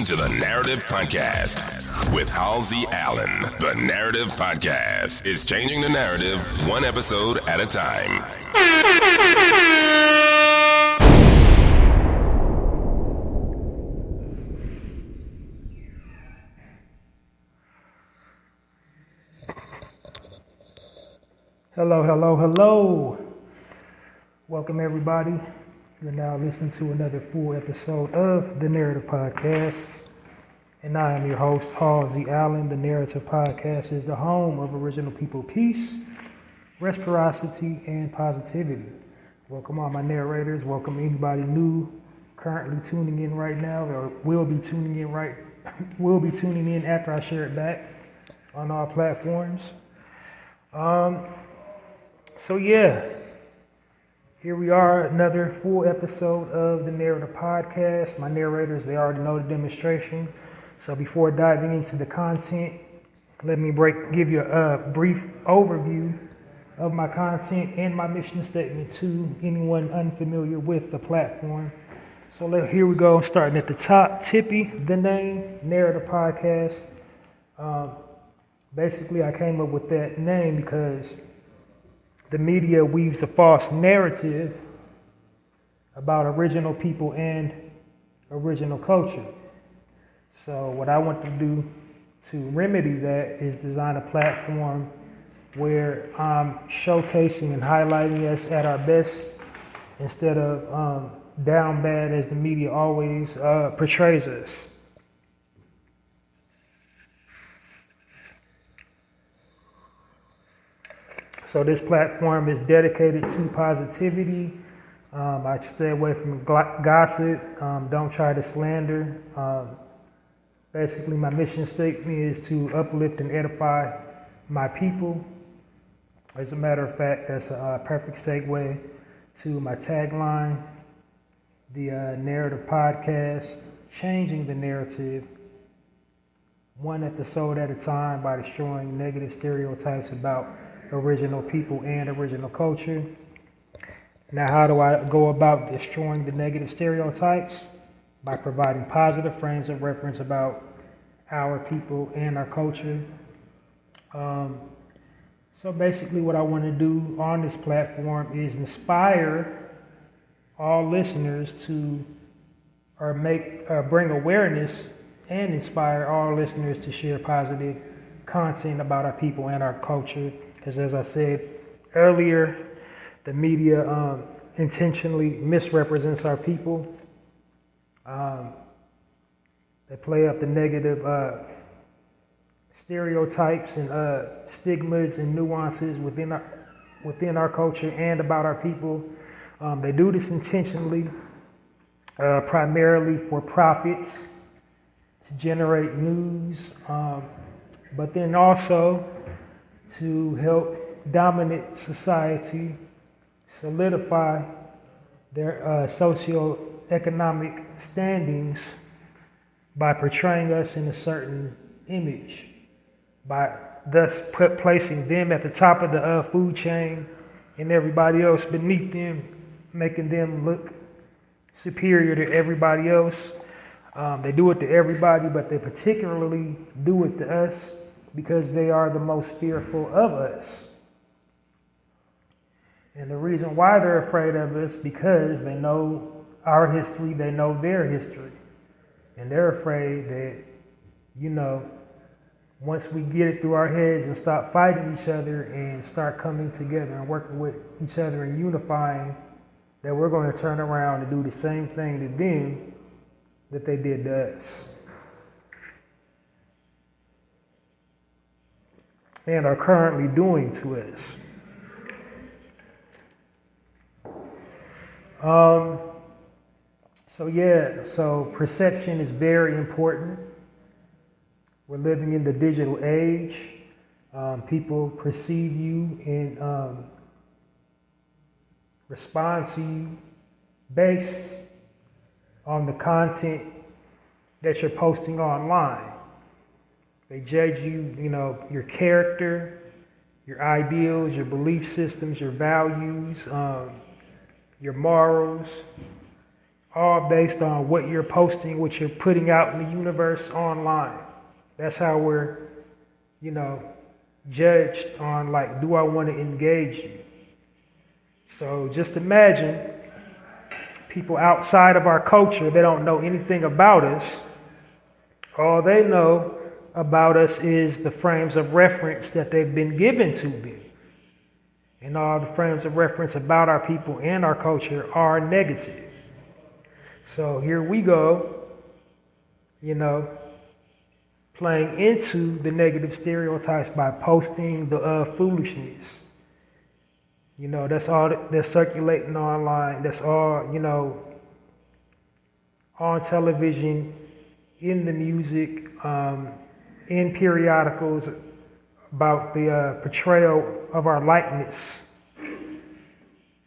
to the Narrative Podcast with Halsey Allen. The Narrative Podcast is changing the narrative one episode at a time. Hello. Welcome, everybody. You're now listening to another full episode of the Narrative Podcast. And I am your host, Halsey Allen. The Narrative Podcast is the home of original people peace, reciprocity, and positivity. Welcome all my narrators. Welcome anybody new currently tuning in right now, or will be tuning in after I share it back on all platforms. So here we are, another full episode of the Narrative Podcast. My narrators, they already know the demonstration. So before diving into the content, let me give you a brief overview of my content and my mission statement to anyone unfamiliar with the platform. So here we go, starting at the top. Tippy, the name, Narrative Podcast. Basically, I came up with that name because the media weaves a false narrative about original people and original culture. So what I want to do to remedy that is design a platform where I'm showcasing and highlighting us at our best instead of down bad as the media always portrays us. So this platform is dedicated to positivity. I stay away from gossip. Don't try to slander. Basically, my mission statement is to uplift and edify my people. As a matter of fact, that's a perfect segue to my tagline, the Narrative Podcast, changing the narrative one episode at a time by destroying negative stereotypes about original people and original culture. Now, how do I go about destroying the negative stereotypes? By providing positive frames of reference about our people and our culture. So basically what I want to do on this platform is inspire all listeners to bring awareness and inspire all listeners to share positive content about our people and our culture. Because as I said earlier, the media intentionally misrepresents our people. They play up the negative stereotypes and stigmas and nuances within our culture and about our people. They do this intentionally, primarily for profits, to generate news, but then also to help dominant society solidify their socioeconomic standings by portraying us in a certain image, by thus placing them at the top of the food chain and everybody else beneath them, making them look superior to everybody else. They do it to everybody, but they particularly do it to us because they are the most fearful of us. And the reason why they're afraid of us, because they know our history, they know their history. And they're afraid that, once we get it through our heads and stop fighting each other and start coming together and working with each other and unifying, that we're going to turn around and do the same thing to them that they did to us. And are currently doing to us. So perception is very important. We're living in the digital age. People perceive you and respond to you based on the content that you're posting online. They judge you, your character, your ideals, your belief systems, your values, your morals, all based on what you're posting, what you're putting out in the universe online. That's how we're, judged on, like, do I want to engage you? So just imagine people outside of our culture, they don't know anything about us. All they know about us is the frames of reference that they've been given to them. And all the frames of reference about our people and our culture are negative. So here we go, playing into the negative stereotypes by posting the foolishness. That's all that's circulating online. That's all, on television, in the music, in periodicals about the portrayal of our likeness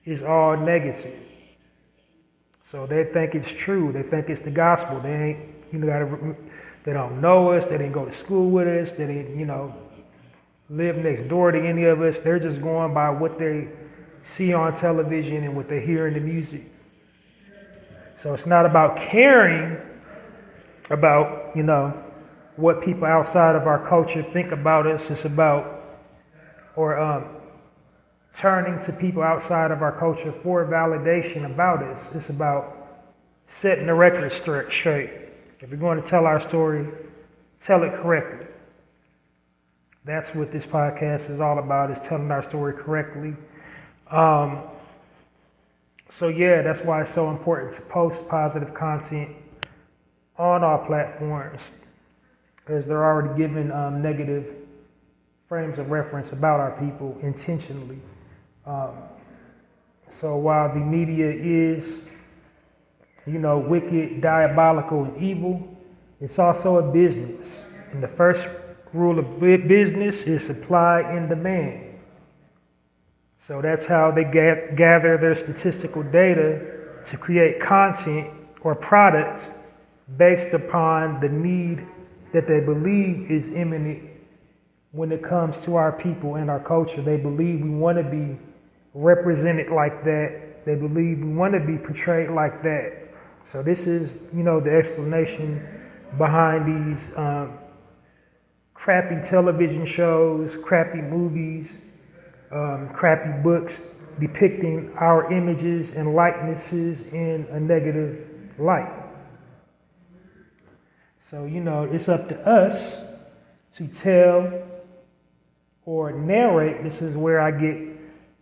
is all negative. So they think it's true. They think it's the gospel. They ain't, they don't know us. They didn't go to school with us. They didn't, live next door to any of us. They're just going by what they see on television and what they hear in the music. So it's not about caring about, what people outside of our culture think about us. It's about, turning to people outside of our culture for validation about us. It's about setting the record straight. If we're going to tell our story, tell it correctly. That's what this podcast is all about, is telling our story correctly. So yeah, that's why it's so important to post positive content on our platforms, because they're already given negative frames of reference about our people intentionally. So while the media is, wicked, diabolical, and evil, it's also a business. And the first rule of business is supply and demand. So that's how they gather their statistical data to create content or product based upon the need that they believe is imminent when it comes to our people and our culture. They believe we want to be represented like that. They believe we want to be portrayed like that. So this is, the explanation behind these crappy television shows, crappy movies, crappy books depicting our images and likenesses in a negative light. So, it's up to us to tell or narrate. This is where I get,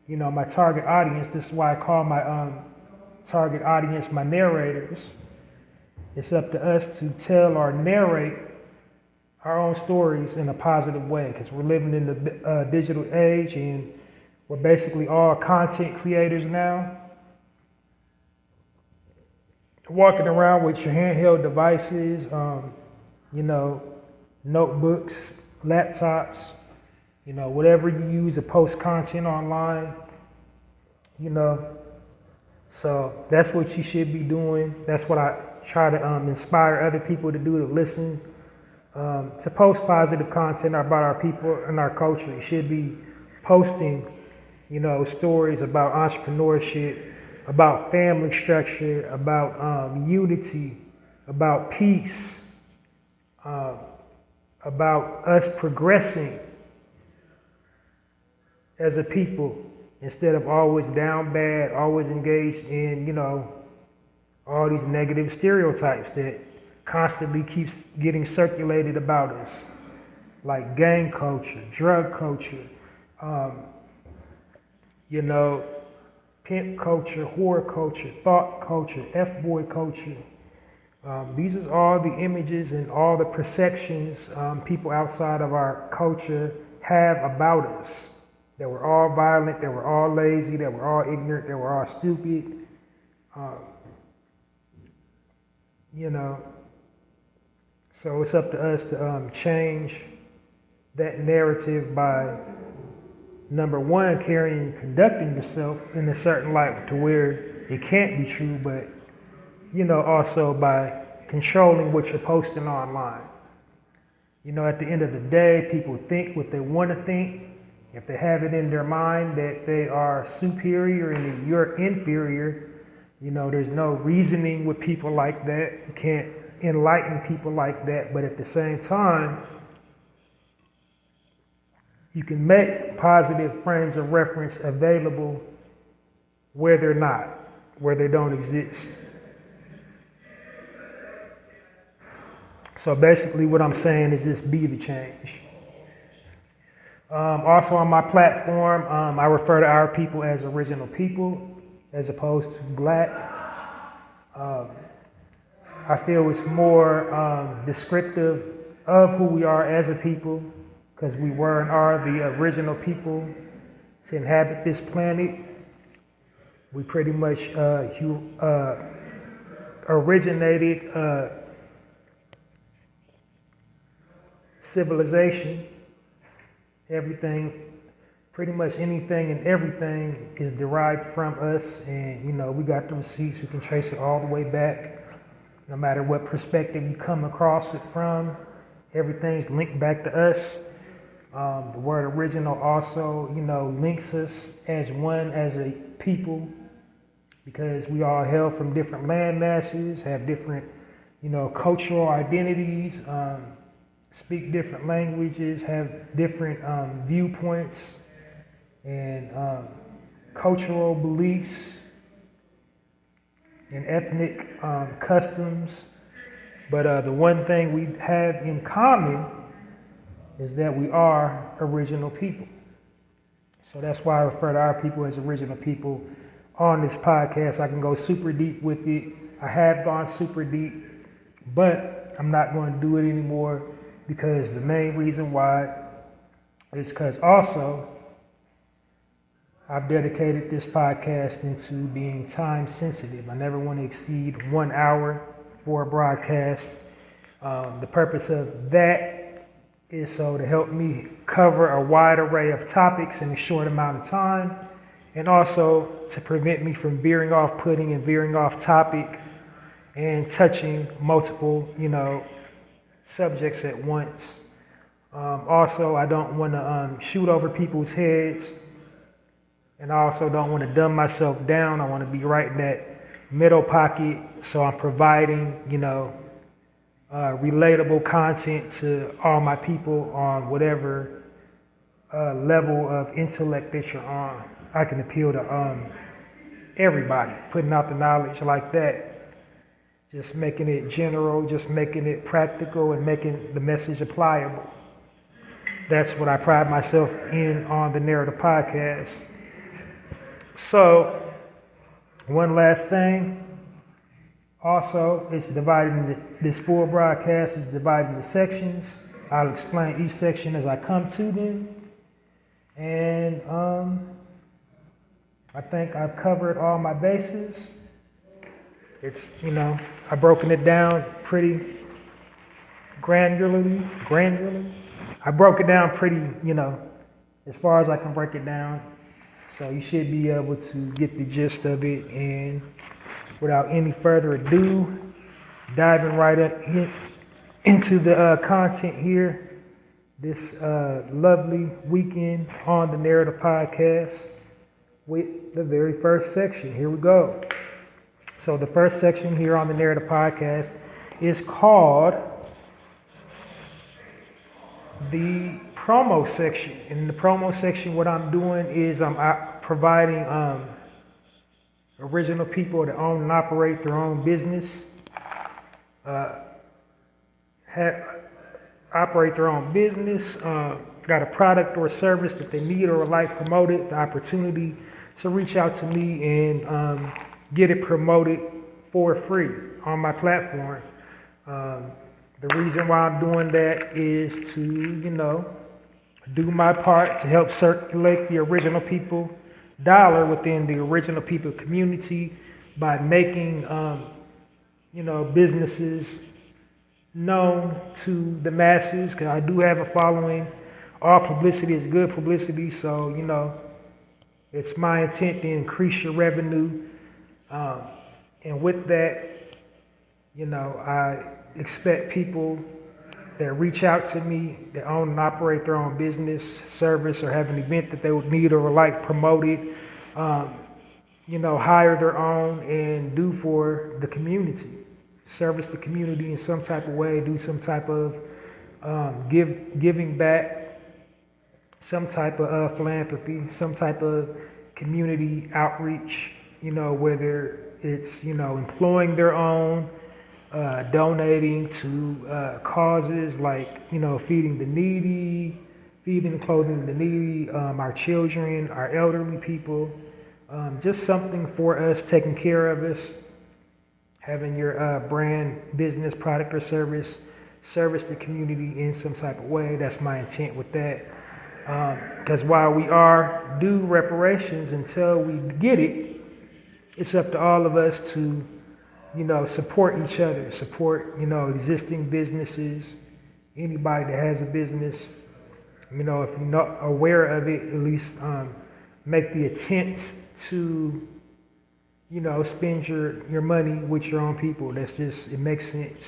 my target audience. This is why I call my target audience my narrators. It's up to us to tell or narrate our own stories in a positive way, because we're living in the digital age, and we're basically all content creators now. Walking around with your handheld devices, notebooks, laptops, whatever you use to post content online, So that's what you should be doing. That's what I try to inspire other people to do, to listen, to post positive content about our people and our culture. You should be posting, stories about entrepreneurship, about family structure, about unity, about peace, about us progressing as a people, instead of always down bad, always engaged in, all these negative stereotypes that constantly keeps getting circulated about us, like gang culture, drug culture, pimp culture, whore culture, thought culture, F-boy culture. These are all the images and all the perceptions people outside of our culture have about us. That we're all violent, that we're all lazy, that we're all ignorant, that we're all stupid. So it's up to us to change that narrative by, number one, carrying and conducting yourself in a certain light to where it can't be true, but, also by controlling what you're posting online. At the end of the day, people think what they want to think. If they have it in their mind that they are superior and that you're inferior, There's no reasoning with people like that. You can't enlighten people like that. But at the same time, you can make positive frames of reference available where they're not, where they don't exist. So basically what I'm saying is just be the change. Also on my platform, I refer to our people as original people as opposed to black. I feel it's more descriptive of who we are as a people, because we were and are the original people to inhabit this planet. We pretty much originated civilization. Everything, pretty much anything and everything is derived from us, and we got the receipts. We can trace it all the way back, no matter what perspective you come across it from. Everything's linked back to us. The word original also, links us as one, as a people, because we all hail from different land masses, have different, cultural identities, speak different languages, have different viewpoints and cultural beliefs and ethnic customs. But the one thing we have in common is that we are original people. So that's why I refer to our people as original people on this podcast. I can go super deep with it. I have gone super deep, but I'm not going to do it anymore, because the main reason why is because also I've dedicated this podcast into being time sensitive. I never want to exceed 1 hour for a broadcast. The purpose of that is so to help me cover a wide array of topics in a short amount of time, and also to prevent me from veering off putting and veering off topic and touching multiple, subjects at once. Also, I don't want to shoot over people's heads, and I also don't want to dumb myself down. I want to be right in that middle pocket, so I'm providing, relatable content to all my people on whatever level of intellect that you're on. I can appeal to everybody, putting out the knowledge like that. Just making it general, just making it practical, and making the message applicable. That's what I pride myself in on the Narrator podcast. So, one last thing. Also, it's divided into, this full broadcast is divided into sections. I'll explain each section as I come to them. And I think I've covered all my bases. It's, I've broken it down pretty granularly. I broke it down pretty, as far as I can break it down. So you should be able to get the gist of it. And without any further ado, diving right into the content here, this lovely weekend on the Narrator podcast with the very first section. Here we go. So the first section here on the Narrator podcast is called the promo section. In the promo section, what I'm doing is I'm providing original people that own and operate their own business, got a product or a service that they need or would like promoted, the opportunity to reach out to me and get it promoted for free on my platform. The reason why I'm doing that is to, do my part to help circulate the original people dollar within the original people community by making, businesses known to the masses, because I do have a following. All publicity is good publicity, so, it's my intent to increase your revenue. And with that, I expect people that reach out to me that own and operate their own business, service, or have an event that they would need or would like promoted, hire their own and do for the community, service the community in some type of way, do some type of giving back, some type of philanthropy, some type of community outreach, whether it's, employing their own, donating to causes like, feeding the needy, feeding and clothing the needy, our children, our elderly people, just something for us, taking care of us, having your brand, business, product, or service the community in some type of way. That's my intent with that. Because while we are due reparations until we get it, it's up to all of us to, support each other, support, existing businesses, anybody that has a business. If you're not aware of it, at least make the attempt to, spend your money with your own people. It makes sense.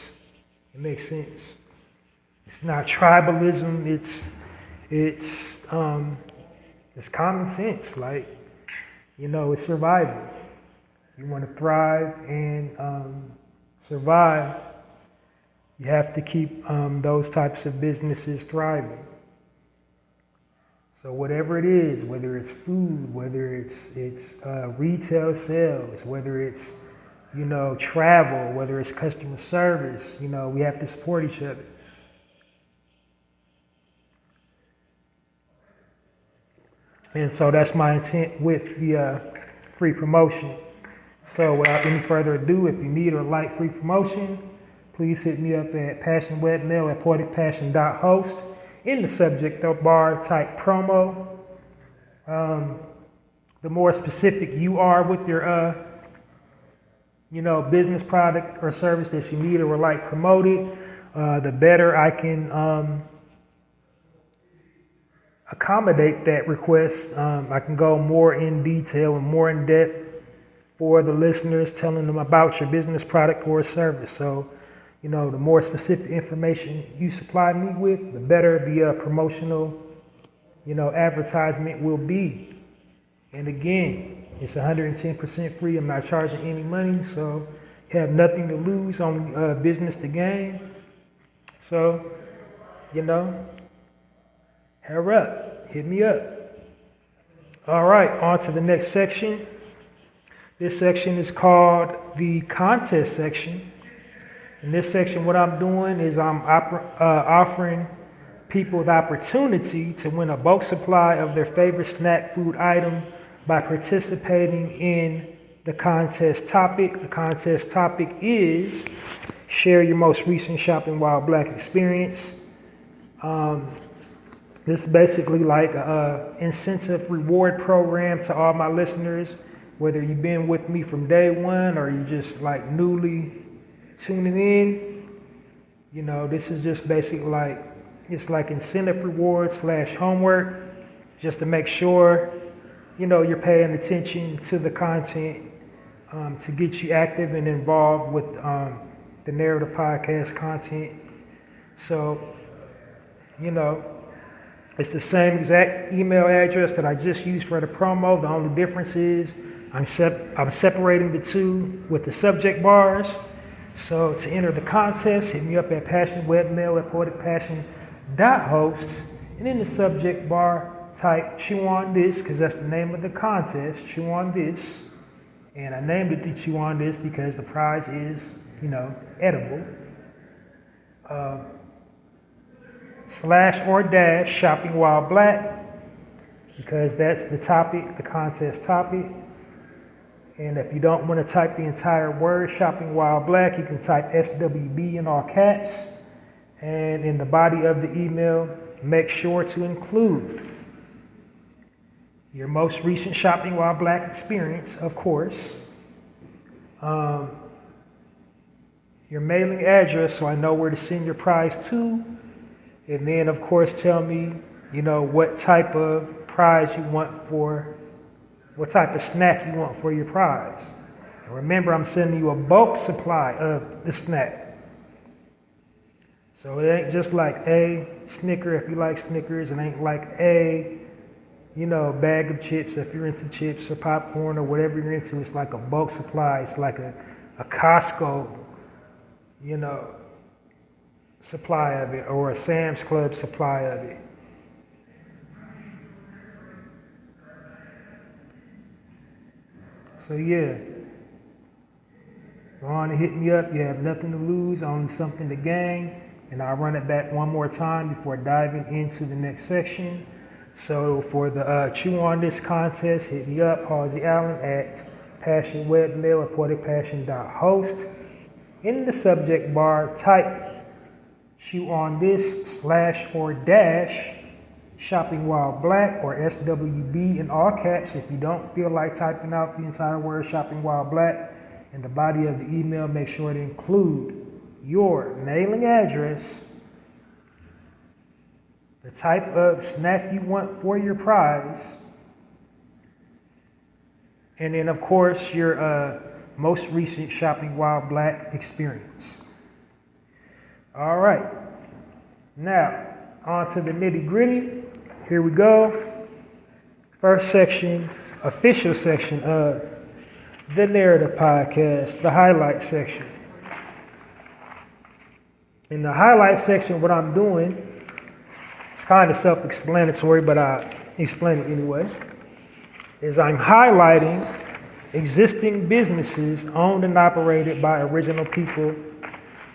It makes sense. It's not tribalism. It's common sense. Like, it's survival. You want to thrive and survive. You have to keep those types of businesses thriving. So whatever it is, whether it's food, whether it's retail sales, whether it's travel, whether it's customer service, we have to support each other. And so that's my intent with the free promotion. So without any further ado, if you need or like free promotion, please hit me up at passionwebmail@poeticpassion.host. In the subject bar, type promo. The more specific you are with your, business product or service that you need or would like promoted, the better I can accommodate that request. I can go more in detail and more in depth for the listeners, telling them about your business product or service. So, the more specific information you supply me with, the better the promotional, advertisement will be. And again, it's 110% free. I'm not charging any money, so you have nothing to lose, only business to gain. So, hurry up, hit me up. All right, on to the next section. This section is called the contest section. In this section, what I'm doing is I'm offering people the opportunity to win a bulk supply of their favorite snack food item by participating in the contest topic. The contest topic is share your most recent shopping while black experience. This is basically like an incentive reward program to all my listeners, whether you've been with me from day one or you just like newly tuning in. This is just basically like, it's like incentive reward / homework, just to make sure, you're paying attention to the content, to get you active and involved with the Narrative Podcast content. So, it's the same exact email address that I just used for the promo. The only difference is I'm separating the two with the subject bars. So to enter the contest, hit me up at passionwebmail@poeticpassion.host, and in the subject bar, type chew on this, because that's the name of the contest, chew on this. And I named it the chew on this because the prize is, edible. / shopping while black, because that's the topic, the contest topic. And if you don't want to type the entire word shopping while black, you can type SWB in all caps. And in the body of the email, make sure to include your most recent shopping while black experience, of course. Your mailing address so I know where to send your prize to. And then, of course, tell me, what type of prize you want what type of snack you want for your prize. And remember, I'm sending you a bulk supply of the snack. So it ain't just like a Snicker if you like Snickers. It ain't like a, bag of chips. If you're into chips or popcorn or whatever you're into, it's like a bulk supply. It's like a Costco, supply of it, or a Sam's Club supply of it. So yeah, go on and hit me up. You have nothing to lose, only something to gain. And I'll run it back one more time before diving into the next section. So for the Chew on This contest, hit me up, Halsey Allen at passionwebmail or poeticpassion.host. In the subject bar, type Chew on This / or dash Shopping While Black or SWB in all caps. If you don't feel like typing out the entire word Shopping While Black, in the body of the email, make sure to include your mailing address, the type of snack you want for your prize, and then of course your most recent Shopping While Black experience. All right, now on to the nitty gritty. Here we go. First section, official section of the Narrative Podcast, the highlight section. In the highlight section, what I'm doing, it's kind of self-explanatory, but I explain it anyway, is I'm highlighting existing businesses owned and operated by original people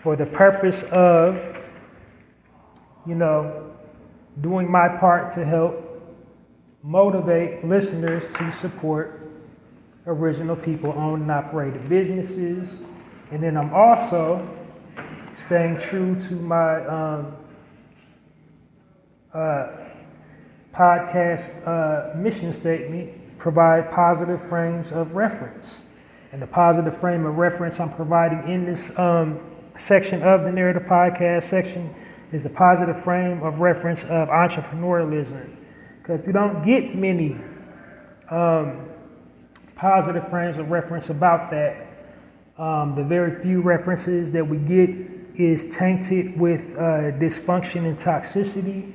for the purpose of, doing my part to help motivate listeners to support original people owned and operated businesses. And then I'm also staying true to my podcast mission statement, provide positive frames of reference. And the positive frame of reference I'm providing in this section of the Narrative Podcast section is the positive frame of reference of entrepreneurialism. Because we don't get many positive frames of reference about that. The very few references that we get is tainted with dysfunction and toxicity,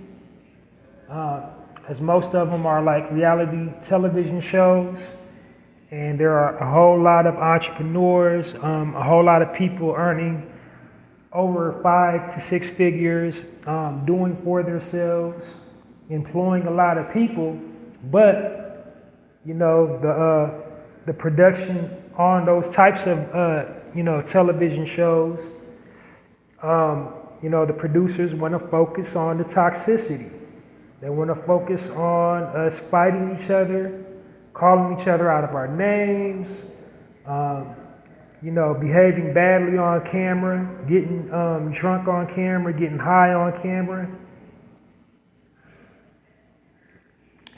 as most of them are like reality television shows. And there are a whole lot of entrepreneurs, a whole lot of people earning over 5 to 6 figures, doing for themselves, employing a lot of people, but the production on those types of television shows, the producers want to focus on the toxicity. They want to focus on us fighting each other, calling each other out of our names, behaving badly on camera, getting drunk on camera, getting high on camera,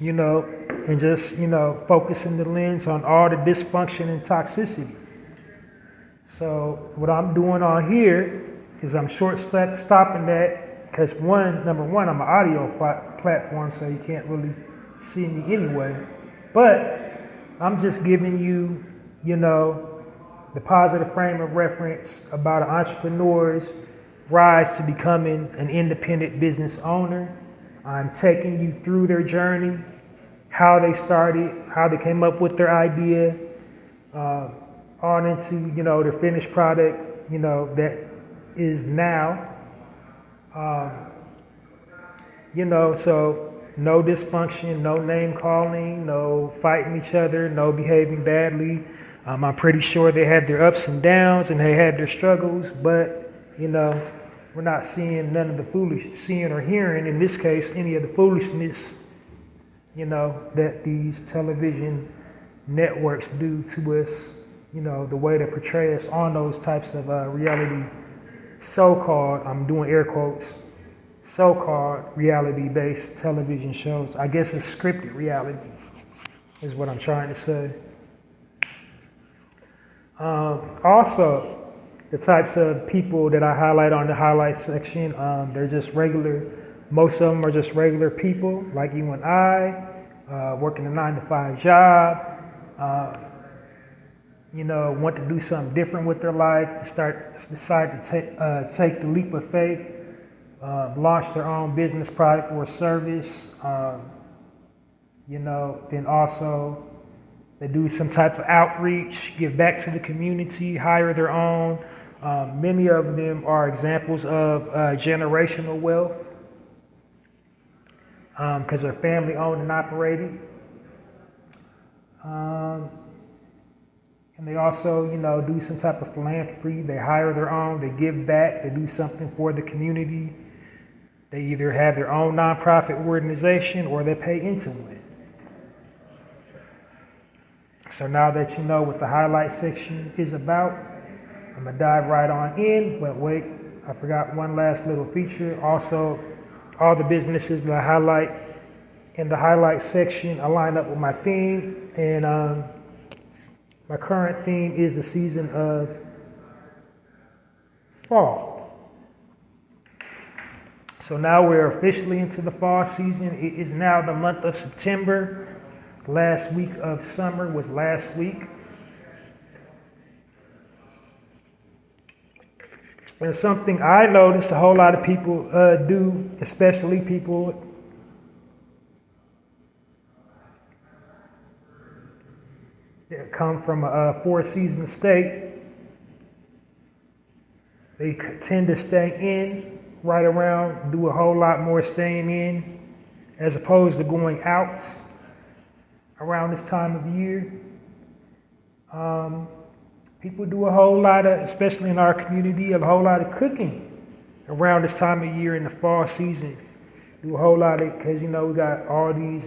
and just, focusing the lens on all the dysfunction and toxicity. So what I'm doing on here is I'm stopping that because number one, I'm an audio platform, so you can't really see me anyway. But I'm just giving you, the positive frame of reference about an entrepreneur's rise to becoming an independent business owner. I'm taking you through their journey, how they started, how they came up with their idea, on into, their finished product, that is now, so no dysfunction, no name calling, no fighting each other, no behaving badly. I'm pretty sure they had their ups and downs and they had their struggles, but, we're not seeing none of the seeing or hearing, in this case, any of the foolishness, that these television networks do to us, the way they portray us on those types of reality, so-called, I'm doing air quotes, so-called reality-based television shows. I guess it's scripted reality, is what I'm trying to say. Also, the types of people that I highlight on the highlight section, they're just regular, most of them are just regular people like you and I, working a 9-to-5 job, want to do something different with their life, decide to take the leap of faith, launch their own business, product, or service, Then also they do some type of outreach, give back to the community, hire their own. Many of them are examples of generational wealth because they're family owned and operated. And they also, do some type of philanthropy. They hire their own, they give back, they do something for the community. They either have their own nonprofit organization or they pay into it. So now that you know what the highlight section is about, I'm going to dive right on in. But wait, I forgot one last little feature. Also, all the businesses that I highlight in the highlight section align up with my theme. And my current theme is the season of fall. So now we're officially into the fall season. It is now the month of September. Last week of summer was last week. And something I noticed a whole lot of people do, especially people that come from a four-season state, they tend to stay in right around, do a whole lot more staying in as opposed to going out around this time of year. People do a whole lot of, especially in our community, a whole lot of cooking around this time of year in the fall season. Do a whole lot of, because, we got all these,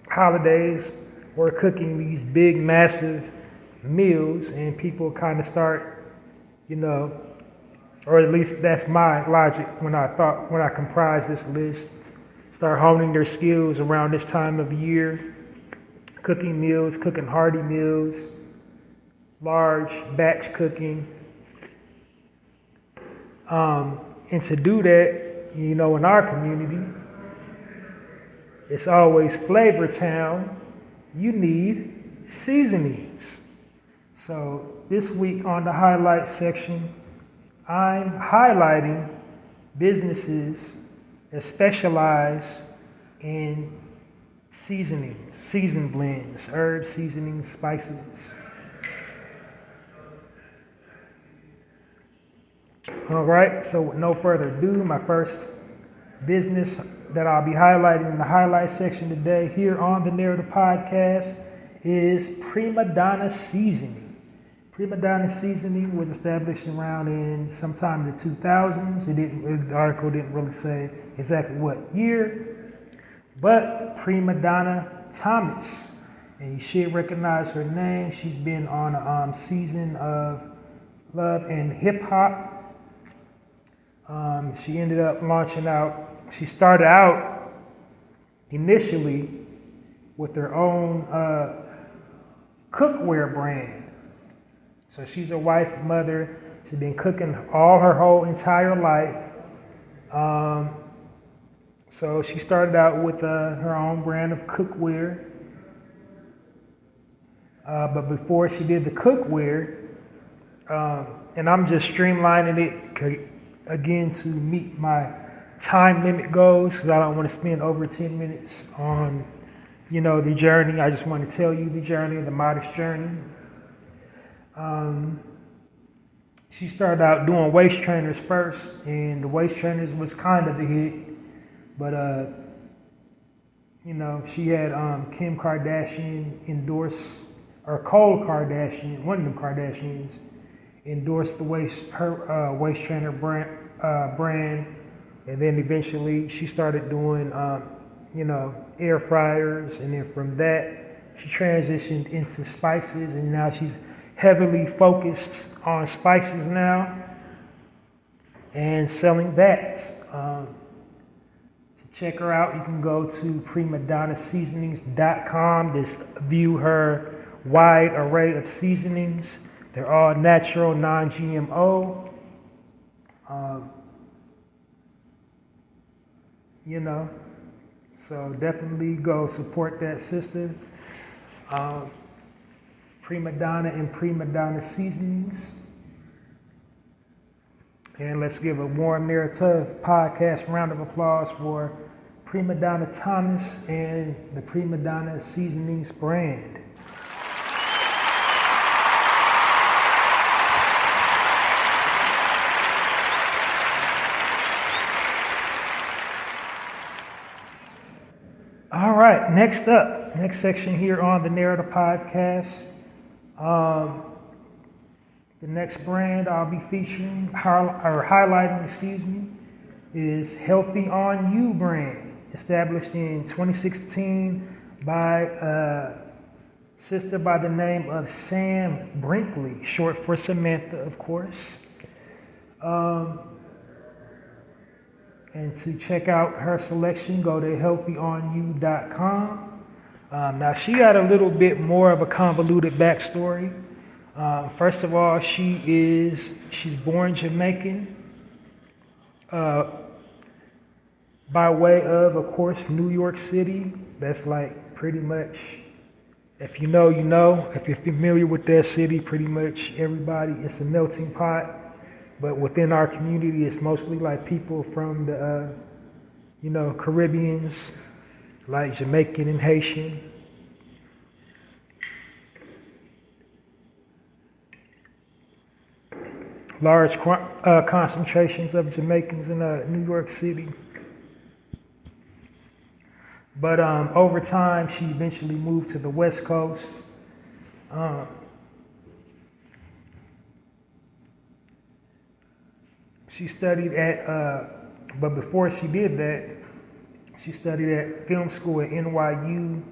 holidays. We're cooking these big, massive meals, and people kind of start, or at least that's my logic when I comprised this list, start honing their skills around this time of year. Cooking meals, cooking hearty meals, large batch cooking. And to do that, in our community, it's always flavor town. You need seasonings. So this week on the highlight section, I'm highlighting businesses that specialize in seasonings, season blends, herbs, seasonings, spices. All right, so with no further ado, my first business that I'll be highlighting in the highlight section today here on the Narrative Podcast is Prima Donna Seasoning. Prima Donna Seasoning was established around in sometime in the 2000s. The article didn't really say exactly what year, but Prima Donna Thomas, and you should recognize her name. She's been on a season of Love and Hip Hop. She ended up launching out. She started out initially with her own cookware brand. So she's a wife, mother. She's been cooking all her whole entire life. So she started out with her own brand of cookware. But before she did the cookware, and I'm just streamlining it again to meet my time limit goals, because I don't want to spend over 10 minutes on, the journey. I just want to tell you the journey, the modest journey. She started out doing waist trainers first, and the waist trainers was kind of a hit, but she had Kim Kardashian endorse, or Khloe Kardashian, one of them Kardashians, endorsed her waist trainer brand, and then eventually she started doing air fryers, and then from that she transitioned into spices, and now she's heavily focused on spices now and selling that. To check her out, you can go to primadonnaseasonings.com. Just view her wide array of seasonings. They're all natural, non-GMO. So definitely go support that sister. Prima Donna and Prima Donna Seasonings. And let's give a warm Narrative Podcast round of applause for Prima Donna Thomas and the Prima Donna Seasonings brand. All right, next section here on the Narrator podcast. The next brand I'll be featuring, highlighting, is Healthy On You brand, established in 2016 by a sister by the name of Sam Brinkley, short for Samantha, of course. And to check out her selection, go to healthyonyou.com. Now, she got a little bit more of a convoluted backstory. First of all, she's born Jamaican, by way of course, New York City. That's like pretty much, if you know, you know. If you're familiar with that city, pretty much everybody, it's a melting pot. But within our community, it's mostly like people from the, Caribbeans, like Jamaican and Haitian. Large concentrations of Jamaicans in New York City. But over time, she eventually moved to the West Coast. She studied but before she did that, she studied at film school at NYU,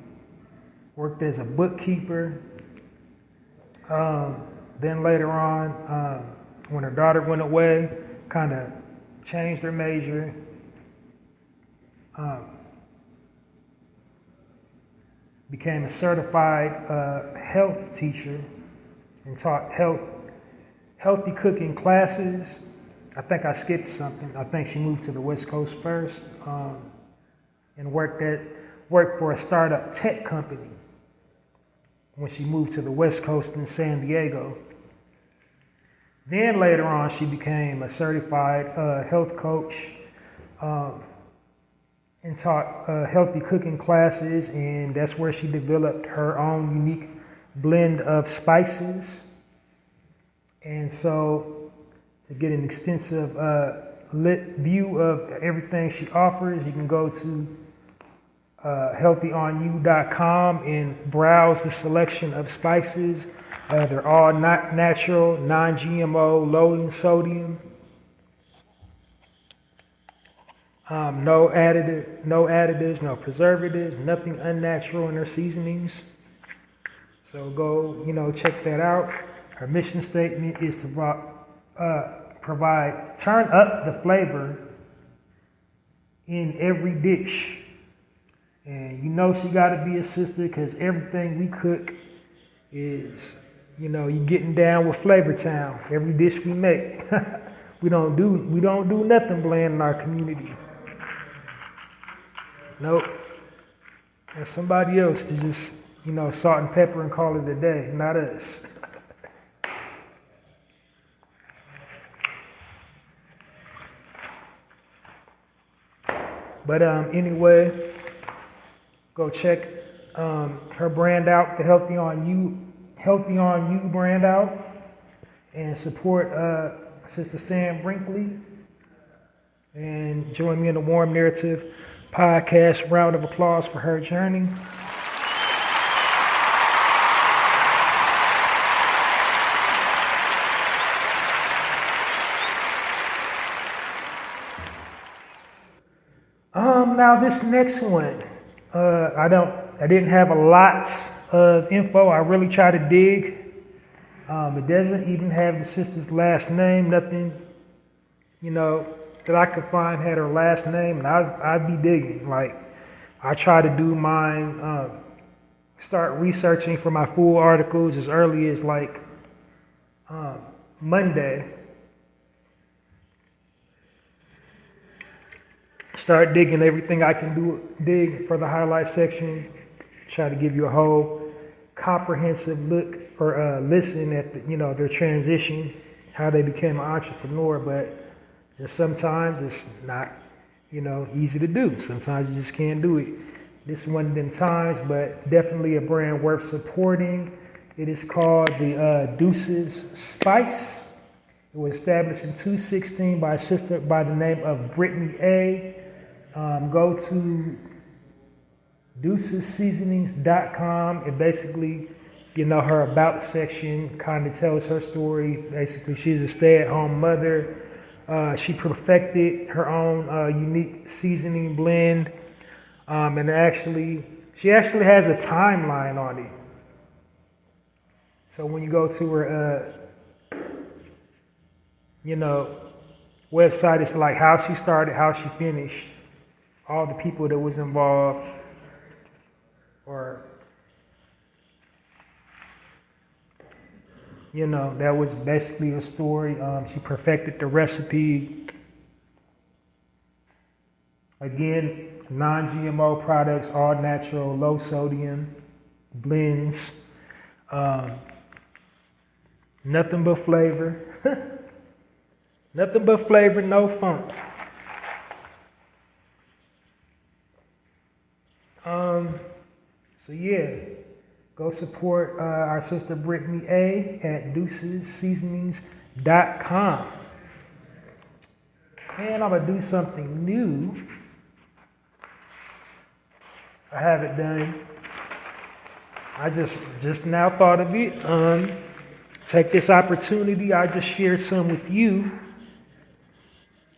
worked as a bookkeeper. Then later on, when her daughter went away, kind of changed her major. Became a certified health teacher and taught healthy cooking classes. I think I skipped something. I think she moved to the West Coast first and worked for a startup tech company when she moved to the West Coast in San Diego. Then later on, she became a certified health coach and taught healthy cooking classes, and that's where she developed her own unique blend of spices. And so, to get an extensive view of everything she offers, you can go to healthyonyou.com and browse the selection of spices. They're all natural, non-GMO, low in sodium. No additives, no preservatives, nothing unnatural in their seasonings. So go, check that out. Her mission statement is to turn up the flavor in every dish. And she got to be a sister because everything we cook is, you getting down with Flavor Town. Every dish we make, we don't do nothing bland in our community. Nope. That's somebody else to just, salt and pepper and call it a day, not us. But anyway, go check her brand out, the Healthy On You brand out, and support Sister Sam Brinkley. And join me in the Warm Narrative podcast. Round of applause for her journey. Now this next one, I didn't have a lot of info. I really tried to dig. It doesn't even have the sister's last name. Nothing, that I could find had her last name, and I'd be digging. Like, I try to do mine, start researching for my full articles as early as Monday. Start digging everything I can dig for the highlight section. Try to give you a whole comprehensive look or listen at their transition, how they became an entrepreneur. But just sometimes it's easy to do. Sometimes you just can't do it. This one of them times, but definitely a brand worth supporting. It is called the Deuces Spice. It was established in 2016 by a sister by the name of Brittany A. Go to deucesseasonings.com. It basically, her about section kind of tells her story. Basically, she's a stay-at-home mother. She perfected her own unique seasoning blend. And she actually has a timeline on it. So when you go to her, website, it's like how she started, how she finished, all the people that was involved, or, that was basically a story. She perfected the recipe. Again, non-GMO products, all natural, low sodium blends. Nothing but flavor. Nothing but flavor, no funk. So yeah, go support our sister Brittany A at deucesseasonings.com. And I'm gonna do something new. I haven't done. I just now thought of it. Take this opportunity. I just shared some with you.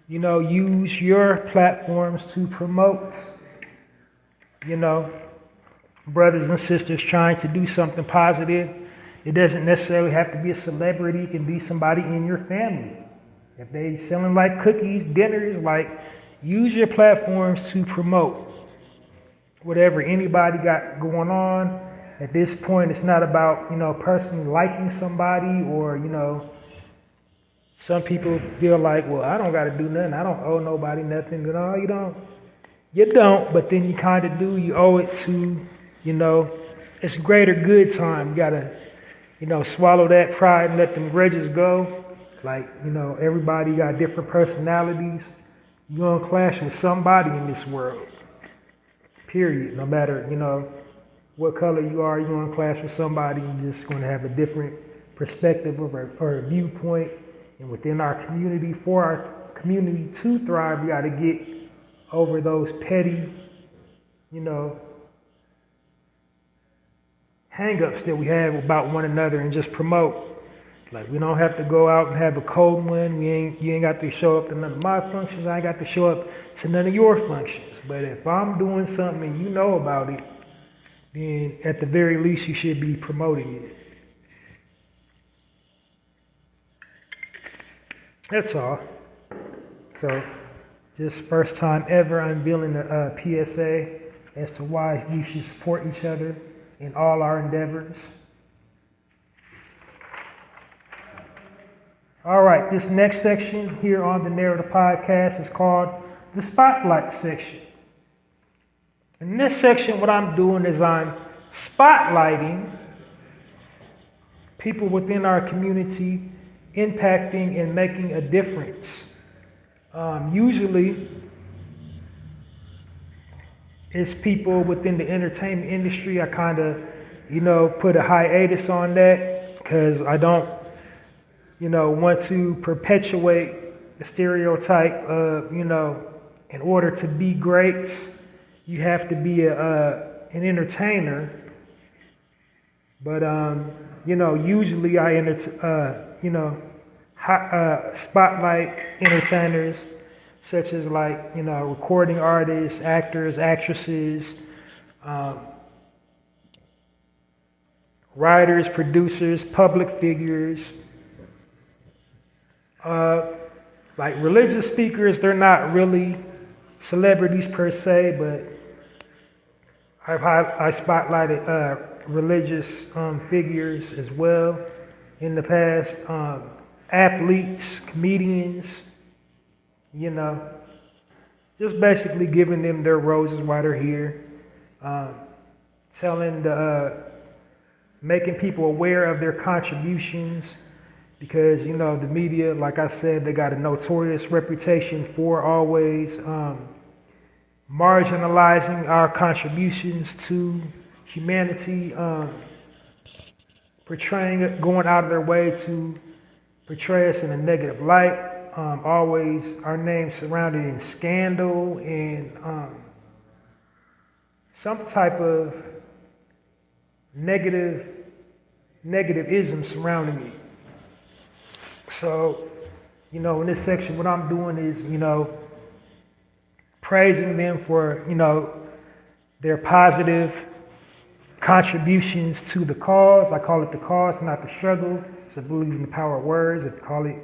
Use your platforms to promote, brothers and sisters trying to do something positive. It doesn't necessarily have to be a celebrity. It can be somebody in your family. If they selling like cookies, dinners, use your platforms to promote whatever anybody got going on. At this point, it's not about, personally liking somebody or, some people feel like, well, I don't got to do nothing. I don't owe nobody nothing. No, you don't. You don't, but then you kind of do. You owe it to, it's greater good time. You got to, swallow that pride and let them grudges go. Everybody got different personalities. You're going to clash with somebody in this world. Period. No matter, what color you are, you're going to clash with somebody. You're just going to have a different perspective or a viewpoint. And within our community, for our community to thrive, we got to get over those petty, hang-ups that we have about one another and just promote. We don't have to go out and have a cold one. You ain't got to show up to none of my functions. I ain't got to show up to none of your functions. But if I'm doing something and you know about it, then at the very least you should be promoting it. That's all. So, just first time ever unveiling a PSA as to why we should support each other in all our endeavors. All right, this next section here on the Narrator podcast is called the Spotlight section. In this section, what I'm doing is I'm spotlighting people within our community impacting and making a difference. Usually, it's people within the entertainment industry. I kind of, put a hiatus on that because I don't, want to perpetuate the stereotype of, in order to be great, you have to be an entertainer. But, usually I spotlight entertainers such as recording artists, actors, actresses, writers, producers, public figures. Religious speakers, they're not really celebrities per se, but I spotlighted religious figures as well in the past. Athletes, comedians, just basically giving them their roses while they're here. Making people aware of their contributions because, the media, like I said, they got a notorious reputation for always marginalizing our contributions to humanity, going out of their way to portray us in a negative light. Always our names surrounded in scandal and some type of negativism surrounding it. So, in this section, what I'm doing is, praising them for, their positive contributions to the cause. I call it the cause, not the struggle. So I believe in the power of words. If you call it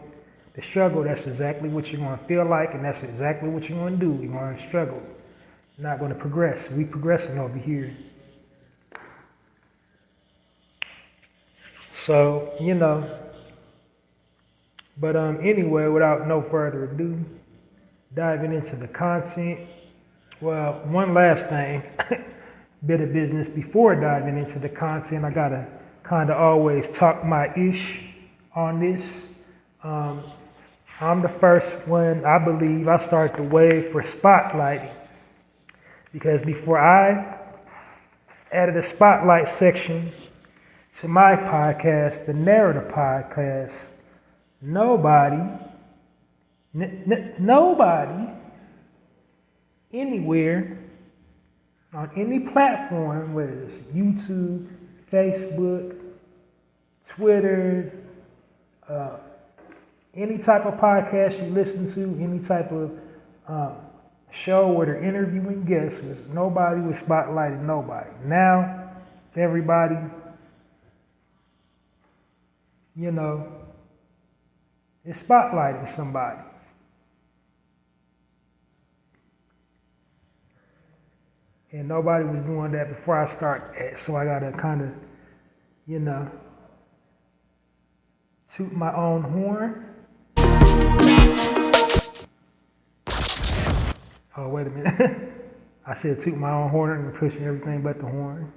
the struggle, that's exactly what you're going to feel like, and that's exactly what you're going to do. You're going to struggle. You're not going to progress. We progressing over here. So, But anyway, without no further ado, diving into the content. Well, one last thing, bit of business before diving into the content. I gotta kind of always talk my ish on this. I'm the first one, I believe, I started the wave for spotlighting. Because before I added a spotlight section to my podcast, the Narrator podcast, nobody, anywhere, on any platform, whether it's YouTube, Facebook, Twitter, any type of podcast you listen to, any type of show where they're interviewing guests, nobody was spotlighting nobody. Now, everybody, is spotlighting somebody. And nobody was doing that before I started, so I gotta kind of, toot my own horn. Oh, wait a minute. I said toot my own horn and pushing everything but the horn.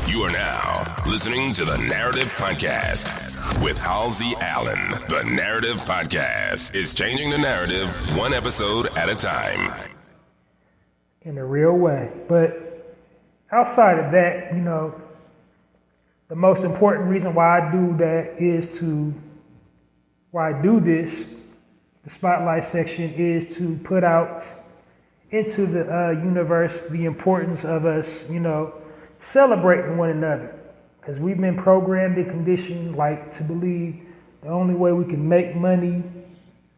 You are now listening to the Narrative Podcast with Halsey Allen. The Narrative Podcast is changing the narrative one episode at a time. In a real way. But outside of that, the most important reason why I do that why I do this, the spotlight section, is to put out into the universe the importance of us, celebrating one another. Because we've been programmed and conditioned to believe the only way we can make money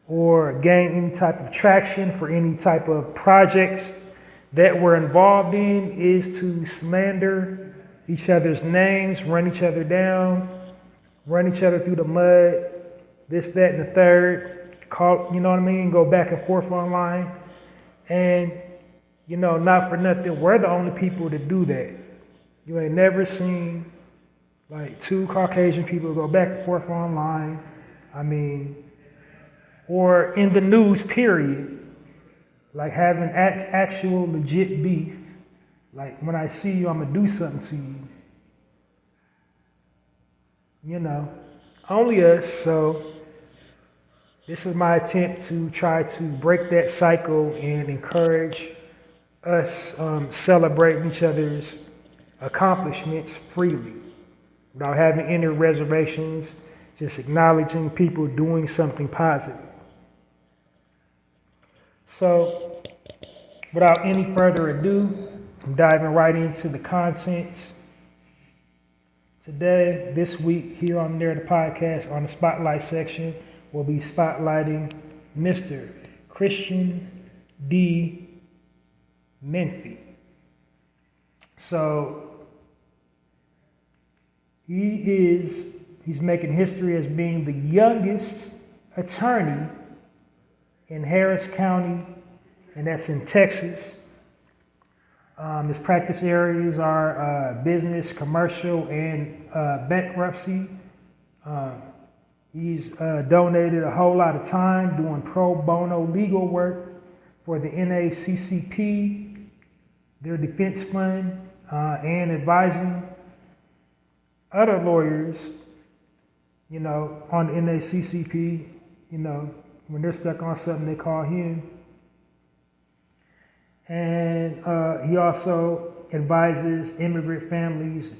or gain any type of traction for any type of projects that we're involved in is to slander each other's names, run each other down, run each other through the mud, this, that, and the third, go back and forth online. And, not for nothing, we're the only people to do that. You ain't never seen two Caucasian people go back and forth online. Or in the news, period. Having actual legit beef. When I see you, I'm going to do something to you. Only us. So this is my attempt to try to break that cycle and encourage us celebrating each other's accomplishments freely without having any reservations, just acknowledging people doing something positive. So, without any further ado, I'm diving right into the content. Today, this week, here on the Narrative Podcast, on the Spotlight section, we'll be spotlighting Mr. Christian D. Menfee. So, he's making history as being the youngest attorney in Harris County, and that's in Texas. His practice areas are business, commercial, and bankruptcy. He's donated a whole lot of time doing pro bono legal work for the NACCP, their defense fund, and advising other lawyers, on the NACCP, when they're stuck on something, they call him. And he also advises immigrant families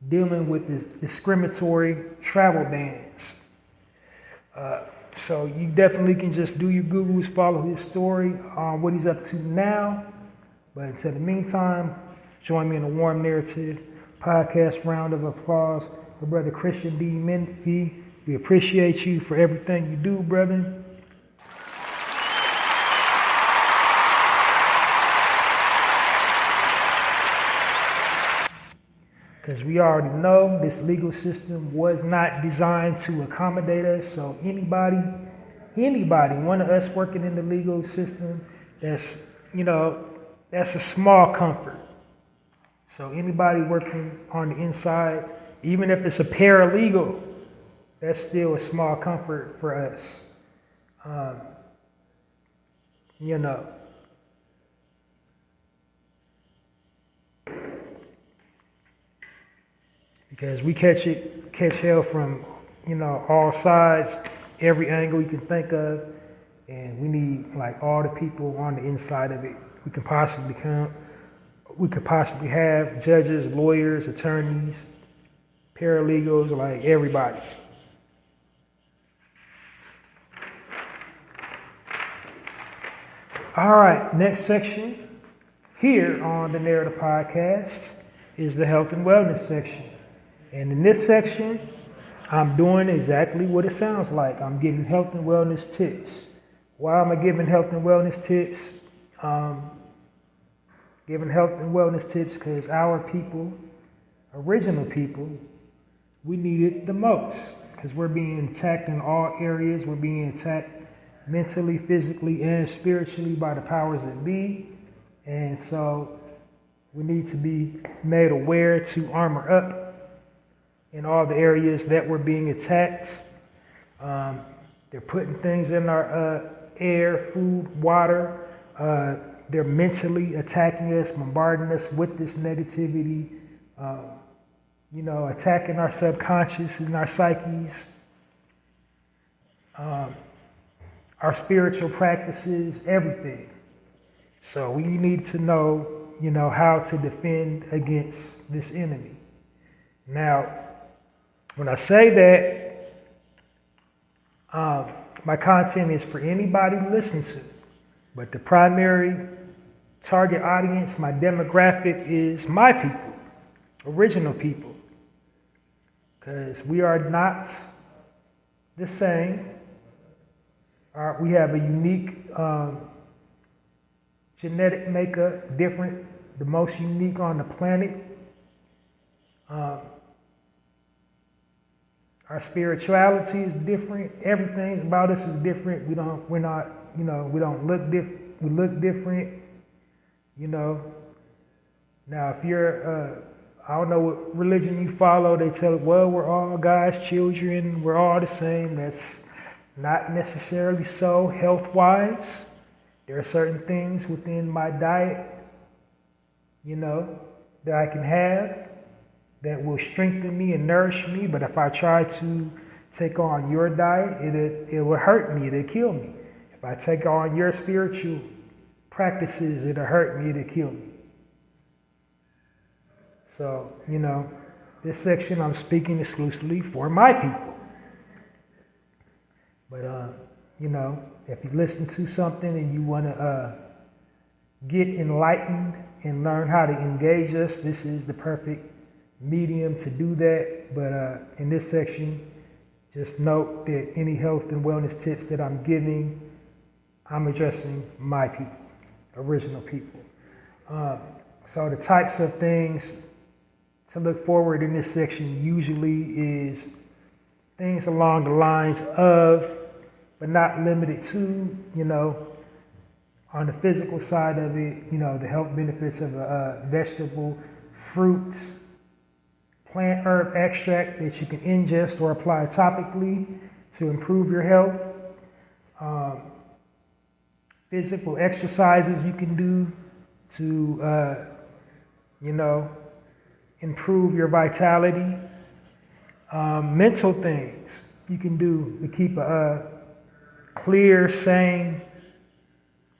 dealing with discriminatory travel bans. So you definitely can just do your Googles, follow his story on what he's up to now. But until the meantime, join me in a warm narrative podcast round of applause for Brother Christian D. Menifee. We appreciate you for everything you do, brother. Because we already know this legal system was not designed to accommodate us. So anybody, one of us working in the legal system, that's a small comfort. So anybody working on the inside, even if it's a paralegal, that's still a small comfort for us. Because we catch hell from, all sides, every angle you can think of, and we need like all the people on the inside of it we could possibly have: judges, lawyers, attorneys, paralegals, like everybody. All right, next section here on the Narrator Podcast is the health and wellness section. And in this section, I'm doing exactly what it sounds like. I'm giving health and wellness tips. Why am I giving health and wellness tips? Giving health and wellness tips because our people, original people, we need it the most. Because we're being attacked in all areas. We're being attacked mentally, physically, and spiritually by the powers that be. And so we need to be made aware to armor up in all the areas that we're being attacked. They're putting things in our air, food, water. They're mentally attacking us, bombarding us with this negativity, attacking our subconscious and our psyches, our spiritual practices, everything. So we need to know, how to defend against this enemy. Now, when I say that, my content is for anybody to listen to, but the primary target audience, my demographic, is my people, original people, because we are not the same. We have a unique genetic makeup, different, the most unique on the planet. Our spirituality is different. Everything about us is different. We don't look different. We look different. Now if you're, I don't know what religion you follow, they tell, well, we're all God's children. We're all the same. That's not necessarily so health-wise. There are certain things within my diet, that I can have that will strengthen me and nourish me. But if I try to take on your diet, it will hurt me. It'll kill me. If I take on your spiritual practices, it'll hurt me. It'll kill me. So, this section I'm speaking exclusively for my people. But, if you listen to something and you want to get enlightened and learn how to engage us, this is the perfect medium to do that. But in this section, just note that any health and wellness tips that I'm giving, I'm addressing my people, original people. So the types of things to look forward in this section usually is things along the lines of, but not limited to, on the physical side of it, the health benefits of a vegetable, fruit, plant herb extract that you can ingest or apply topically to improve your health. Physical exercises you can do to, improve your vitality. Mental things you can do to keep a clear, sane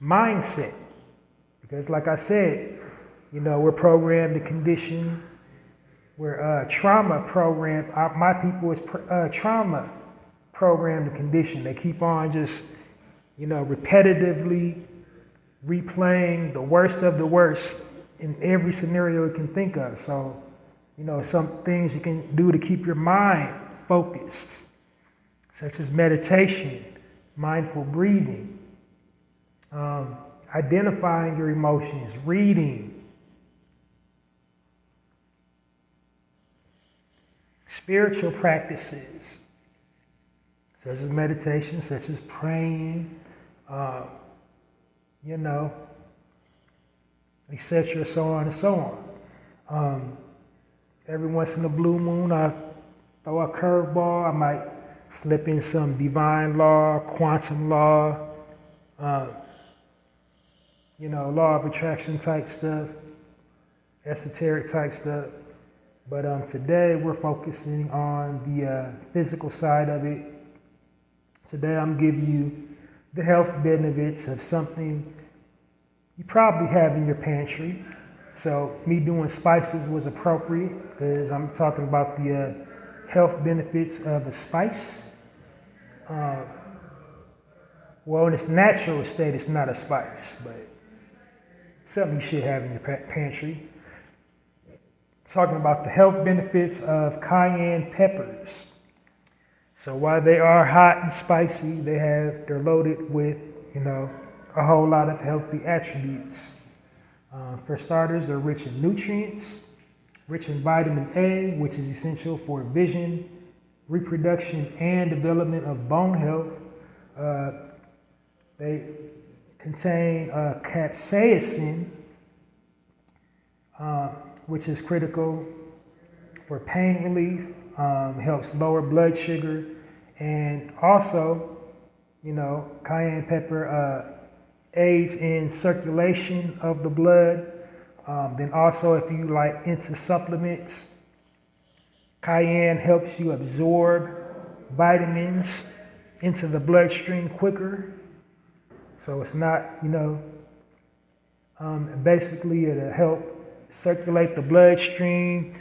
mindset. Because like I said, we're programmed to condition. We're trauma programmed. My people is trauma programmed to condition. They keep on just, repetitively replaying the worst of the worst in every scenario you can think of. So, some things you can do to keep your mind focused, such as meditation, mindful breathing, identifying your emotions, reading, spiritual practices, such as meditation, such as praying, etc., so on and so on. Every once in a blue moon, I throw a curveball. I might slip in some divine law, quantum law, law of attraction type stuff, esoteric type stuff. But today we're focusing on the physical side of it. Today I'm giving you the health benefits of something you probably have in your pantry. So me doing spices was appropriate because I'm talking about the health benefits of a spice. Well, in its natural state, it's not a spice, but something you should have in your pantry. Talking about the health benefits of cayenne peppers. So while they are hot and spicy, they're loaded with, a whole lot of healthy attributes. For starters, they're rich in nutrients, rich in vitamin A, which is essential for vision, reproduction, and development of bone health. They contain capsaicin, which is critical for pain relief, helps lower blood sugar, and also, cayenne pepper aids in circulation of the blood. Then also, if you like into supplements, cayenne helps you absorb vitamins into the bloodstream quicker. So it's not, basically it'll help circulate the bloodstream,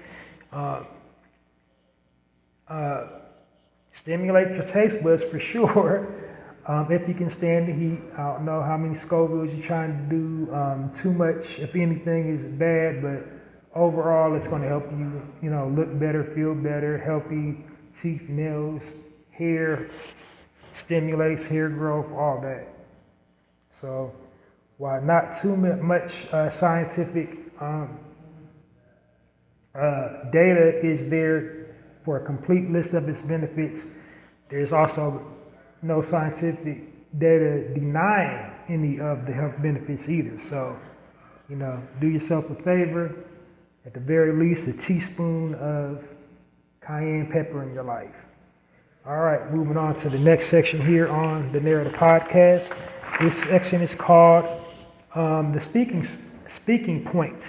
stimulate your taste buds for sure. If you can stand the heat. I don't know how many Scovilles you're trying to do. Too much, if anything, is bad, but overall it's going to help you, look better, feel better, healthy teeth, nails, hair, stimulates hair growth, all that. So while not too much scientific data is there for a complete list of its benefits, there's also no scientific data denying any of the health benefits either. So, do yourself a favor, at the very least, a teaspoon of cayenne pepper in your life. All right, moving on to the next section here on the Narrator Podcast. This section is called the speaking point.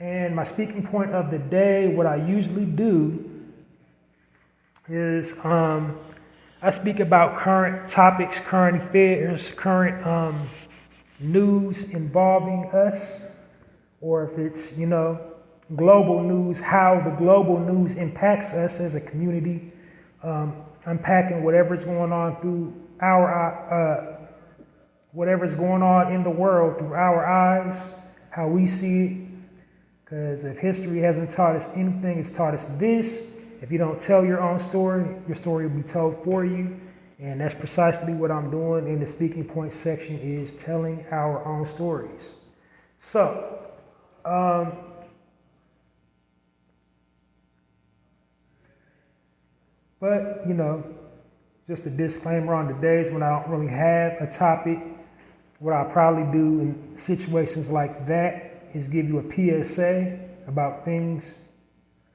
And my speaking point of the day, what I usually do is I speak about current topics, current affairs, current news involving us, or if it's, global news, how the global news impacts us as a community, unpacking whatever's going on through whatever's going on in the world through our eyes, how we see it. Because if history hasn't taught us anything, it's taught us this. If you don't tell your own story, your story will be told for you. And that's precisely what I'm doing in the speaking point section, is telling our own stories. So, but, just a disclaimer on the days when I don't really have a topic, what I'll probably do in situations like that is give you a PSA about things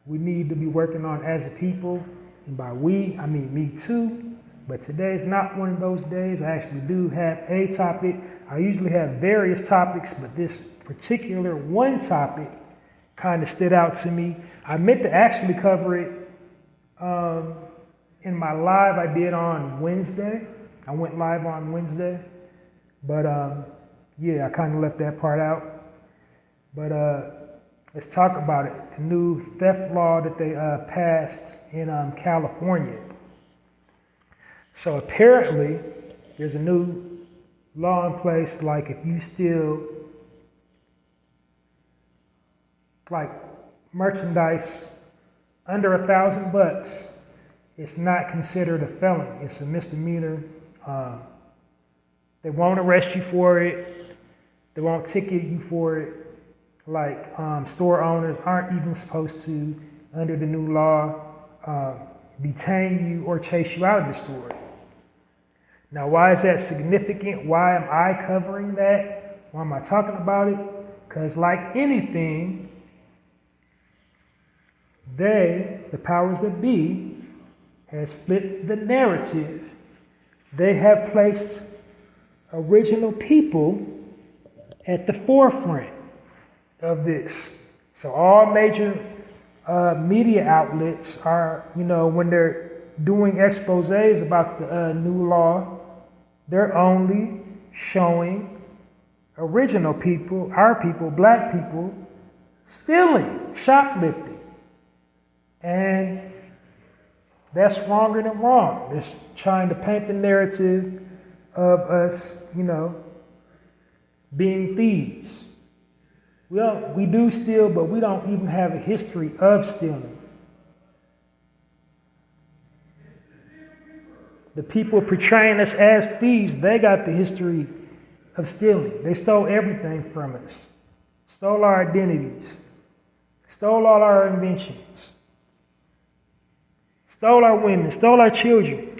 we need to be working on as a people. And by we, I mean me too. But today's not one of those days. I actually do have a topic. I usually have various topics, but this particular one topic kind of stood out to me. I meant to actually cover it In my live I did on Wednesday. I went live on Wednesday. But yeah, I kind of left that part out. But let's talk about it. The new theft law that they passed in California. So apparently, there's a new law in place, like if you steal like merchandise under $1,000, it's not considered a felony. It's a misdemeanor. They won't arrest you for it. They won't ticket you for it. Like store owners aren't even supposed to, under the new law, detain you or chase you out of the store. Now, why is that significant? Why am I covering that? Why am I talking about it? Because like anything, the powers that be, has flipped the narrative. They have placed original people at the forefront of this. So all major media outlets are, when they're doing exposés about the new law, they're only showing original people, our people, black people, stealing, shoplifting. And that's wronger than wrong. They're trying to paint the narrative of us, being thieves. We do steal, but we don't even have a history of stealing. The people portraying us as thieves, they got the history of stealing. They stole everything from us. Stole our identities. Stole all our inventions. Stole our women. Stole our children.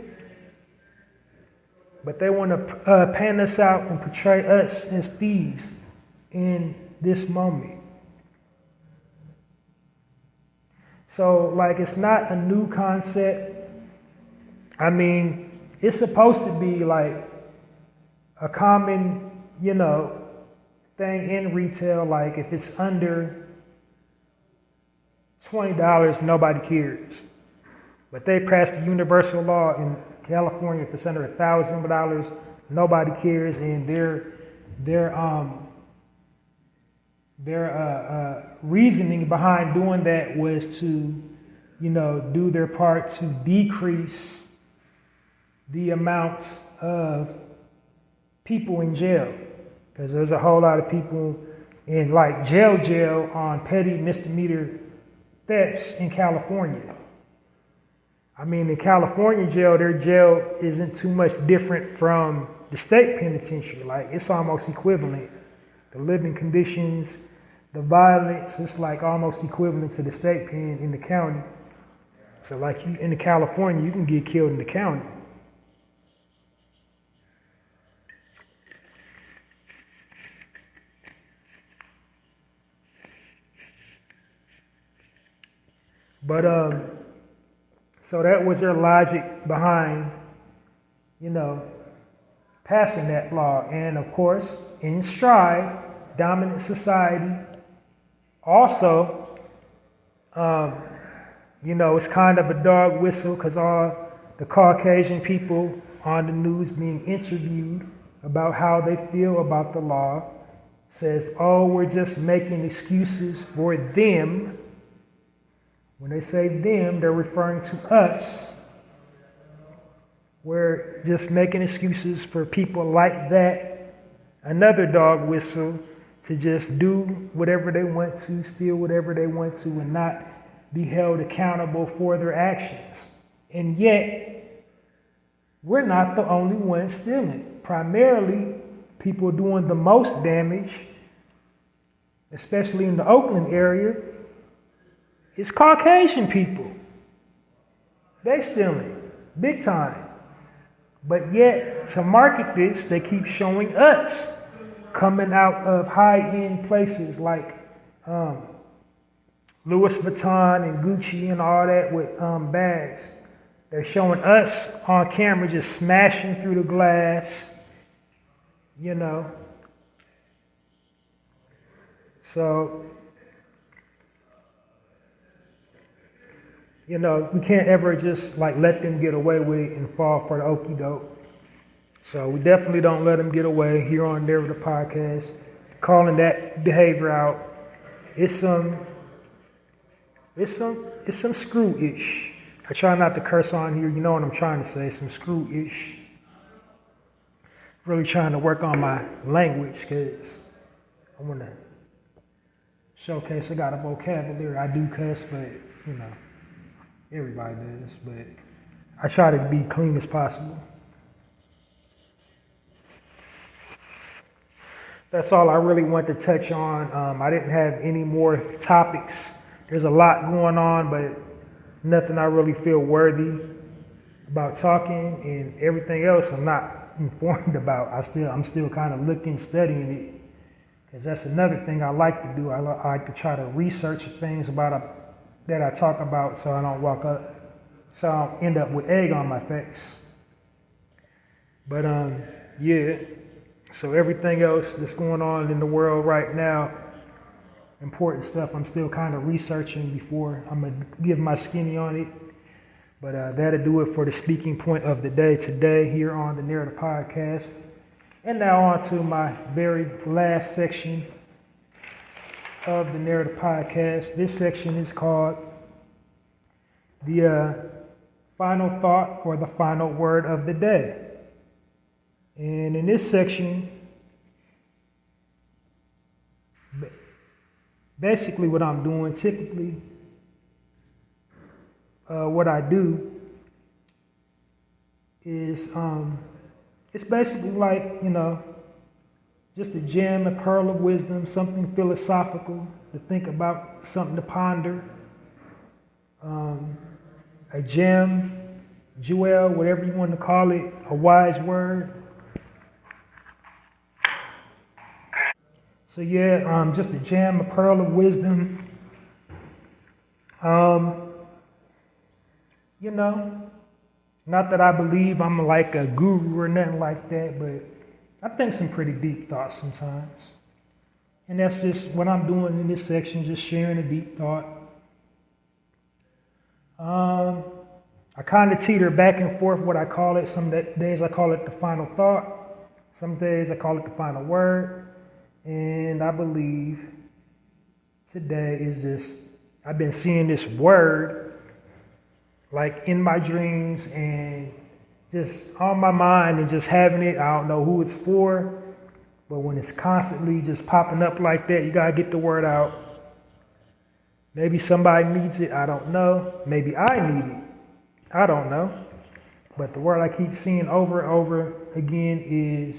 But they want to pan us out and portray us as thieves in this moment. So, it's not a new concept. I mean, it's supposed to be like a common, thing in retail. Like if it's under $20, nobody cares. But they passed a universal law in California. If it's under $1,000, nobody cares, and their reasoning behind doing that was to, do their part to decrease the amount of people in jail, because there's a whole lot of people in jail on petty misdemeanor thefts in California. I mean, in California jail, their jail isn't too much different from the state penitentiary. It's almost equivalent. The living conditions, the violence, it's almost equivalent to the state pen in the county. So in the California, you can get killed in the county. But, so that was their logic behind, passing that law. And of course, in stride, dominant society also, it's kind of a dog whistle, because all the Caucasian people on the news being interviewed about how they feel about the law says, oh, we're just making excuses for them. When they say them, they're referring to us. We're just making excuses for people like that. Another dog whistle to just do whatever they want to, steal whatever they want to, and not be held accountable for their actions. And yet, we're not the only ones stealing. Primarily, people doing the most damage, especially in the Oakland area, it's Caucasian people. They stealing, big time. But yet, to market this, they keep showing us coming out of high-end places like Louis Vuitton and Gucci and all that with bags. They're showing us on camera just smashing through the glass, So We can't ever just like let them get away with it and fall for the okie doke. So we definitely don't let them get away here on Narrator Podcast. Calling that behavior out. It's some screw-ish. I try not to curse on here. You know what I'm trying to say? Some screw-ish. Really trying to work on my language because I want to showcase I got a vocabulary. I do cuss, but everybody does. But I try to be clean as possible. That's all I really want to touch on. I didn't have any more topics. There's a lot going on, but nothing I really feel worthy about talking, and everything else I'm not informed about. I'm still kind of looking, studying it, because that's another thing I like to do. I like to try to research things that I talk about, so I don't end up with egg on my face. But yeah. So everything else that's going on in the world right now, important stuff, I'm still kind of researching before I'm going to give my skinny on it. But that'll do it for the speaking point of the day today here on the Narrator Podcast. And now on to my very last section of the Narrator Podcast. This section is called the final thought or the final word of the day. And in this section, basically what I'm doing, typically, what I do is, it's basically like, just a gem, a pearl of wisdom, something philosophical to think about, something to ponder, a gem, jewel, whatever you want to call it, a wise word. So yeah, just a gem, a pearl of wisdom. Not that I believe I'm like a guru or nothing like that, but I think some pretty deep thoughts sometimes. And that's just what I'm doing in this section, just sharing a deep thought. I kind of teeter back and forth what I call it. Some days I call it the final thought. Some days I call it the final word. And I believe today is just, I've been seeing this word like in my dreams and just on my mind and just having it. I don't know who it's for, but when it's constantly just popping up like that, you got to get the word out. Maybe somebody needs it. I don't know. Maybe I need it. I don't know. But the word I keep seeing over and over again is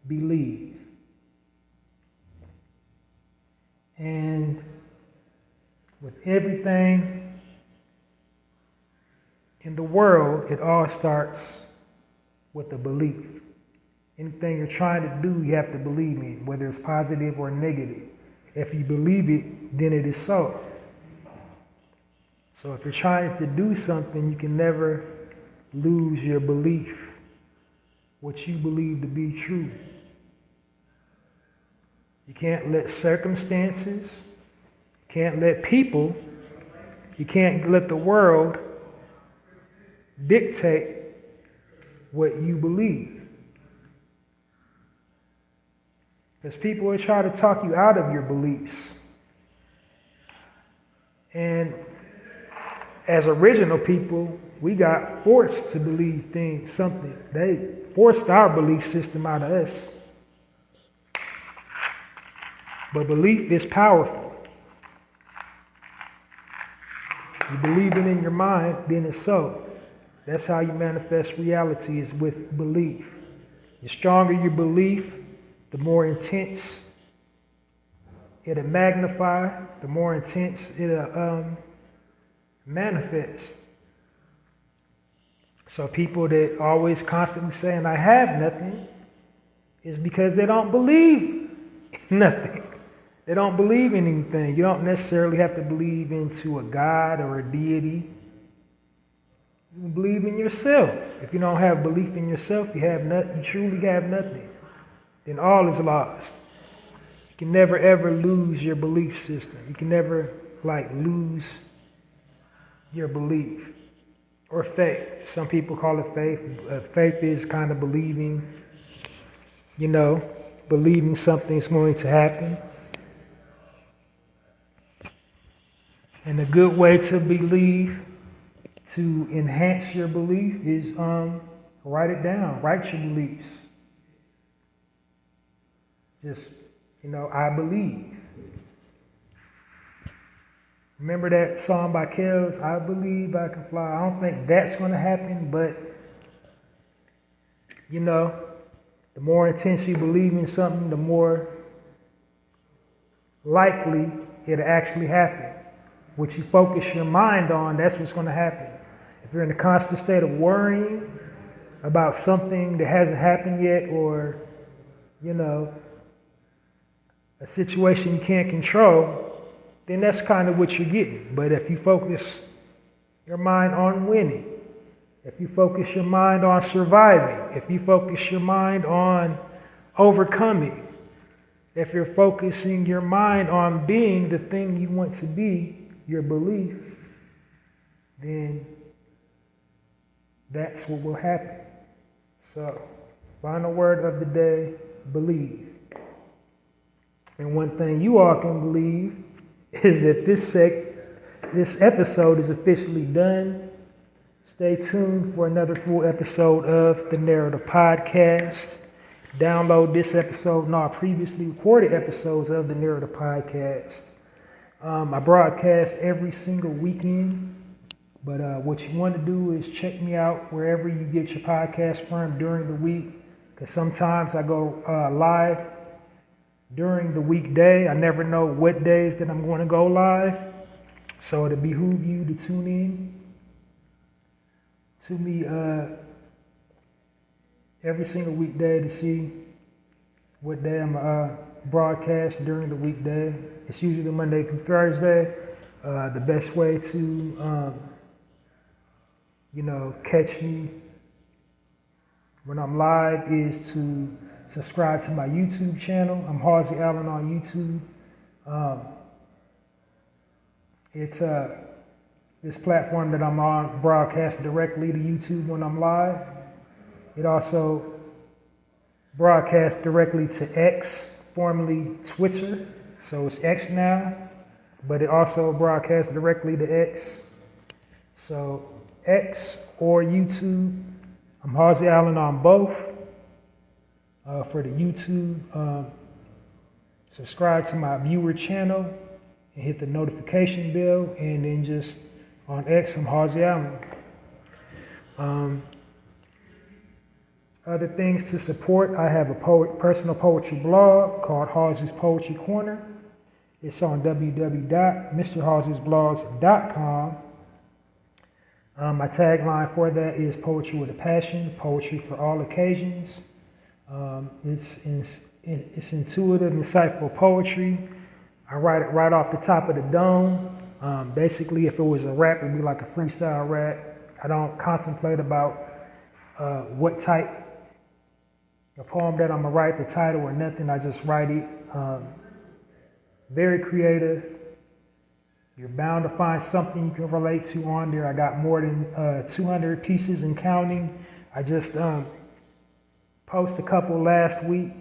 believe. And with everything in the world, it all starts with a belief. Anything you're trying to do, you have to believe in, whether it's positive or negative. If you believe it, then it is so. So if you're trying to do something, you can never lose your belief, what you believe to be true. You can't let circumstances, you can't let people, you can't let the world dictate what you believe. Because people will try to talk you out of your beliefs. And as original people, we got forced to believe something. They forced our belief system out of us. But belief is powerful. You believe it in your mind, then it's so. That's how you manifest reality, is with belief. The stronger your belief, the more intense it'll magnify, the more intense it'll manifest. So people that always constantly saying, I have nothing, is because they don't believe in nothing. They don't believe in anything. You don't necessarily have to believe into a God or a deity. You can believe in yourself. If you don't have belief in yourself, you have nothing. You truly have nothing. Then all is lost. You can never ever lose your belief system. You can never lose your belief or faith. Some people call it faith. Faith is kind of believing, believing something's going to happen. And a good way to believe, to enhance your belief, is write it down. Write your beliefs. Just, I believe. Remember that song by Kells, I believe I can fly. I don't think that's going to happen, but, the more intense you believe in something, the more likely it'll actually happen. What you focus your mind on, that's what's going to happen. If you're in a constant state of worrying about something that hasn't happened yet, or, a situation you can't control, then that's kind of what you're getting. But if you focus your mind on winning, if you focus your mind on surviving, if you focus your mind on overcoming, if you're focusing your mind on being the thing you want to be, your belief, then that's what will happen. So, final word of the day, believe. And one thing you all can believe is that this episode is officially done. Stay tuned for another full episode of the Narrator Podcast. Download this episode and all previously recorded episodes of the Narrator Podcast. I broadcast every single weekend, but what you want to do is check me out wherever you get your podcast from during the week, because sometimes I go live during the weekday. I never know what days that I'm going to go live, so it'll behoove you to tune in to me every single weekday to see what day I'm broadcast during the weekday. It's usually Monday through Thursday. The best way to catch me when I'm live is to subscribe to my YouTube channel. I'm Halsey Allen on YouTube. It's this platform that I'm on broadcasts directly to YouTube when I'm live. It also broadcasts directly to X, formerly Twitter. So it's X now, but it also broadcasts directly to X. So X or YouTube. I'm Halsey Allen on both. For the YouTube, subscribe to my viewer channel and hit the notification bell, and then just on X, I'm Halsey Allen. Other things to support, I have a personal poetry blog called Halsey's Poetry Corner. It's on www.mrhalseysblogs.com. My tagline for that is Poetry with a Passion, Poetry for All Occasions. It's intuitive, insightful poetry. I write it right off the top of the dome. Basically, if it was a rap, it'd be like a freestyle rap. I don't contemplate about what type of poem that I'm gonna write, the title or nothing. I just write it. Very creative. You're bound to find something you can relate to on there. I got more than 200 pieces and counting. I just post a couple last week.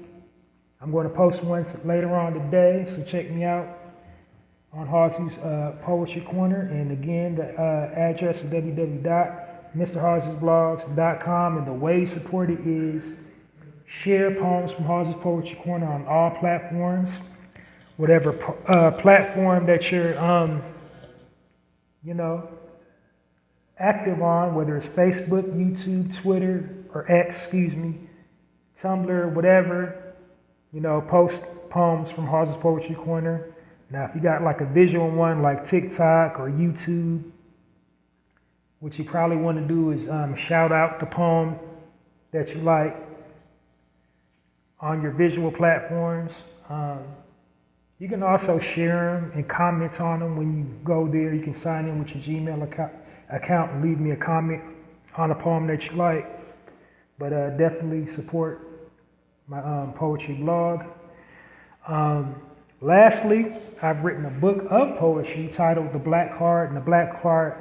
I'm going to post one later on today, so check me out on Halsey's Poetry Corner. And again, the address is www.mrhalseysblogs.com. And the way you support it is share poems from Halsey's Poetry Corner on all platforms. Whatever platform that you're, active on, whether it's Facebook, YouTube, Twitter, or X, Tumblr, whatever, post poems from Halsey's Poetry Corner. Now, if you got like a visual one like TikTok or YouTube, what you probably want to do is shout out the poem that you like on your visual platforms. You can also share them and comment on them when you go there. You can sign in with your Gmail account and leave me a comment on a poem that you like. But definitely support my poetry blog. Lastly, I've written a book of poetry titled The Black Card, and the Black Card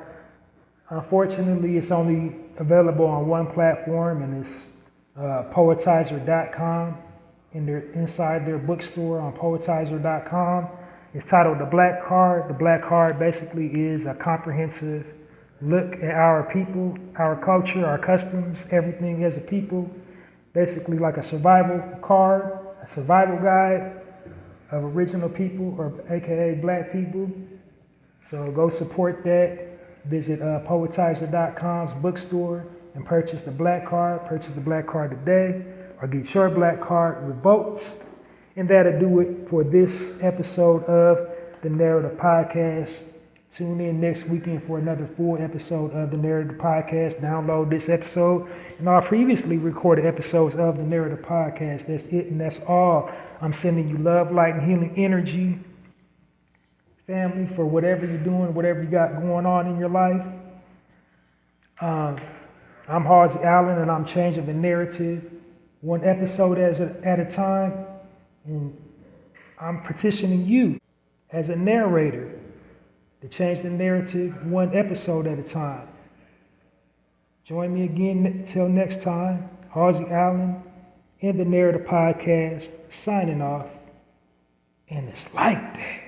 Unfortunately, it's only available on one platform, and it's poetizer.com. Inside their bookstore on poetizer.com. It's titled The Black Card. The Black Card basically is a comprehensive look at our people, our culture, our customs, everything as a people. Basically like a survival card, a survival guide of original people, or AKA black people. So go support that. Visit poetizer.com's bookstore and purchase the Black Card. Purchase the Black Card today, or get your Black Card revoked. And that'll do it for this episode of the Narrator Podcast. Tune in next weekend for another full episode of the Narrator Podcast. Download this episode and all previously recorded episodes of the Narrator Podcast. That's it and that's all. I'm sending you love, light, and healing energy, family, for whatever you're doing, whatever you got going on in your life. I'm Halsey Allen, and I'm changing the narrative one episode at a time. And I'm petitioning you as a narrator to change the narrative one episode at a time. Join me again till next time. Halsey Allen in the Narrator Podcast, signing off. And it's like that.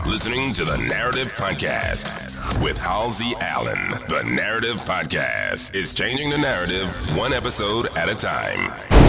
Listening to the Narrative Podcast with Halsey Allen. The Narrative Podcast is changing the narrative one episode at a time.